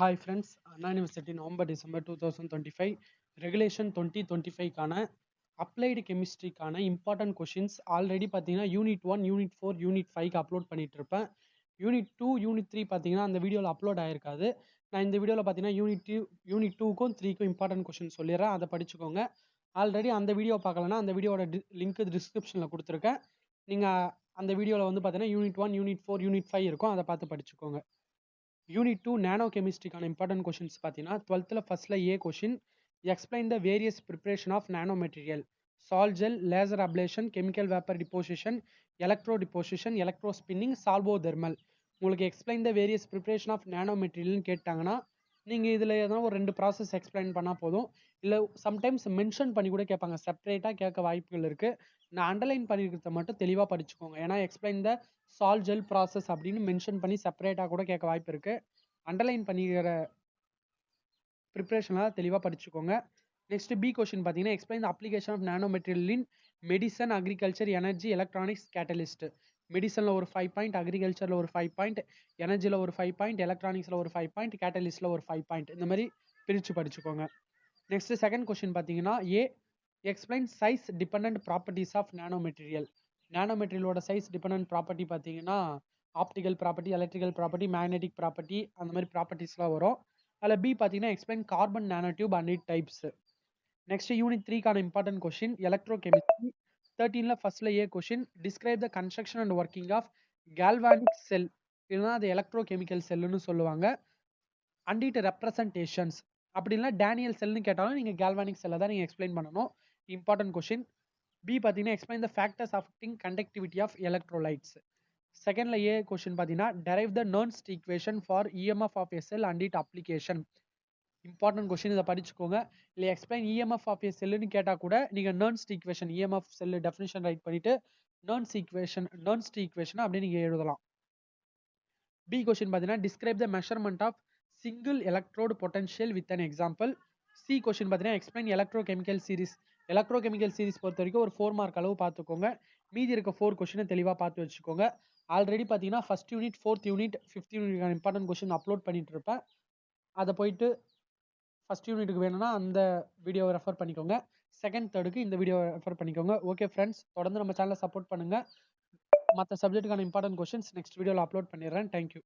Hi friends, Anna University November December 2025 Regulation 2025 கான Applied Chemistry கான important questions already பார்த்தீங்கன்னா Unit 1, Unit 4, Unit 5 upload பண்ணிட்டு இருப்பேன். Unit 2, Unit 3 பார்த்தீங்கன்னா அந்த வீடியோவில் அப்லோட் ஆயிருக்காது. நான் இந்த வீடியோவில் பார்த்தீங்கன்னா Unit 2க்கும் 3க்கும் important questions சொல்லிடுறேன், அதை படிச்சுக்கோங்க. ஆல்ரெடி அந்த வீடியோ பார்க்கலன்னா அந்த வீடியோட லிங்க் டிஸ்கிரிப்ஷனில் கொடுத்துருக்கேன். நீங்கள் அந்த வீடியோவில் வந்து பார்த்தீங்கன்னா Unit 1, Unit 4, Unit 5 இருக்கும், அதை பார்த்து படிச்சுக்கோங்க. Unit 2 நானோ கெமிஸ்ட்ரிக்கான இம்பார்ட்டன்ட் கொஷின்ஸ் பார்த்தீங்கன்னா 12th ஃபர்ஸ்ட்ல A question explain the various preparation of nano material sol gel laser ablation chemical vapour deposition electrodeposition electrospinning solvothermal. உங்களுக்கு explain the various preparation of nano மெட்டீரியல்னு கேட்டாங்கன்னா நீங்கள் இதில் எதனா ஒரு 2 process explain பண்ணால் போதும். இல்லை சம்டைம்ஸ் மென்ஷன் பண்ணி கூட கேட்பாங்க, செப்பரேட்டாக கேட்க வாய்ப்புகள் இருக்குது. நான் அண்டர்லைன் பண்ணியிருக்கிறத மட்டும் தெளிவாக படிச்சுக்கோங்க. ஏன்னா எக்ஸ்பிளைன் த சால் ஜெல் ப்ராசஸ் அப்படின்னு மென்ஷன் பண்ணி செப்பரேட்டாக கூட கேட்க வாய்ப்பு இருக்குது. அண்டர்லைன் பண்ணிக்கிற ப்ரிப்ரேஷனாக தெளிவாக படிச்சுக்கோங்க. நெக்ஸ்ட் பி கொஷின் பார்த்தீங்கன்னா explain the application of nano material in medicine agriculture energy electronics catalyst. மெடிசனில் ஒரு 5 பாயிண்ட், அக்ரிகல்ச்சரில் ஒரு 5 பாயிண்ட், எனர்ஜியில் ஒரு 5 பாயிண்ட், எலக்ட்ரானிக்ஸில் ஒரு 5 பாயிண்ட், கேட்டலிஸ்ட்டில் ஒரு 5 பாயிண்ட், இந்த மாதிரி பிரித்து படிச்சுக்கோங்க. நெக்ஸ்ட் செகண்ட் கொஷின் பார்த்தீங்கன்னா A explain size depend properties of nano material. Nano மெட்டீரியலோட சைஸ் டிபெண்ட் ப்ராப்பர்ட்டி பார்த்தீங்கன்னா optical property, electrical property, magnetic property, அந்த மாதிரி ப்ராப்பர்ட்டிஸ்லாம் வரும். அதில் பி பார்த்தீங்கன்னா explain carbon nanotube and it types. Next unit 3க்கான இம்பார்ட்டன்ட் கொஷின் எலக்ட்ரோ கெமிஸ்ட்ரி 13ல ஃபர்ஸ்ட்ல A question describe the construction and working of galvanic cell, இல்லைனா அது எலக்ட்ரோ கெமிக்கல் செல்லுன்னு சொல்லுவாங்க. அண்ட் இட் ரெப்ரசன்டேஷன்ஸ், அப்படி இல்லை டேனியல் செல்னு கேட்டாலும் நீங்கள் கேல்வானிக் செல்லை தான் நீங்கள் எக்ஸ்பிளைன் பண்ணணும். Important question. பி பார்த்தீங்கன்னா explain the factors affecting conductivity of electrolytes. செகண்ட்ல ஏ கொஸ்டின் பார்த்தீங்கன்னா derive the Nernst equation for EMF of a cell and it application. Important question, இதை படிச்சுக்கோங்க. இல்லை எக்ஸ்பிளைன் இஎம்எஃப் ஆஃப் எ செல்லுன்னு கேட்டால் கூட நீங்கள் Nernst equation EMF cell definition right பண்ணிட்டு நர்ன்ஸ்ட் ஈக்குவேஷன் அப்படின்னு நீங்கள் எழுதலாம். பி கொஸ்டின் பார்த்தீங்கன்னா describe the measurement of single electrode potential with an example. C question பார்த்தீங்கன்னா explain electro chemical series. Electro chemical series பொறுத்த வரைக்கும் ஒரு 4 மார்க் அளவு பார்த்துக்கோங்க. மீதி இருக்க 4 கொஸ்டினை தெளிவாக பார்த்து வச்சுக்கோங்க. ஆல்ரெடி பார்த்தீங்கன்னா first unit, 4th unit, 5th unit important question upload பண்ணிட்டு இருப்பேன். அதை போயிட்டு ஃபர்ஸ்ட் யூனிட்டுக்கு வேணும்னா அந்த வீடியோவை ரெஃபர் பண்ணிக்கோங்க. செகண்ட், தேர்டுக்கு இந்த வீடியோவை ரெஃபர் பண்ணிக்கோங்க. ஓகே ஃப்ரெண்ட்ஸ், தொடர்ந்து நம்ம சேனலை சப்போர்ட் பண்ணுங்கள். மற்ற சப்ஜெக்ட்டுக்கான இம்பார்ட்டன்ட் கொஸ்டின்ஸ் நெக்ஸ்ட் வீடியோவில் அப்லோட் பண்ணிடுறேன். தேங்க்யூ.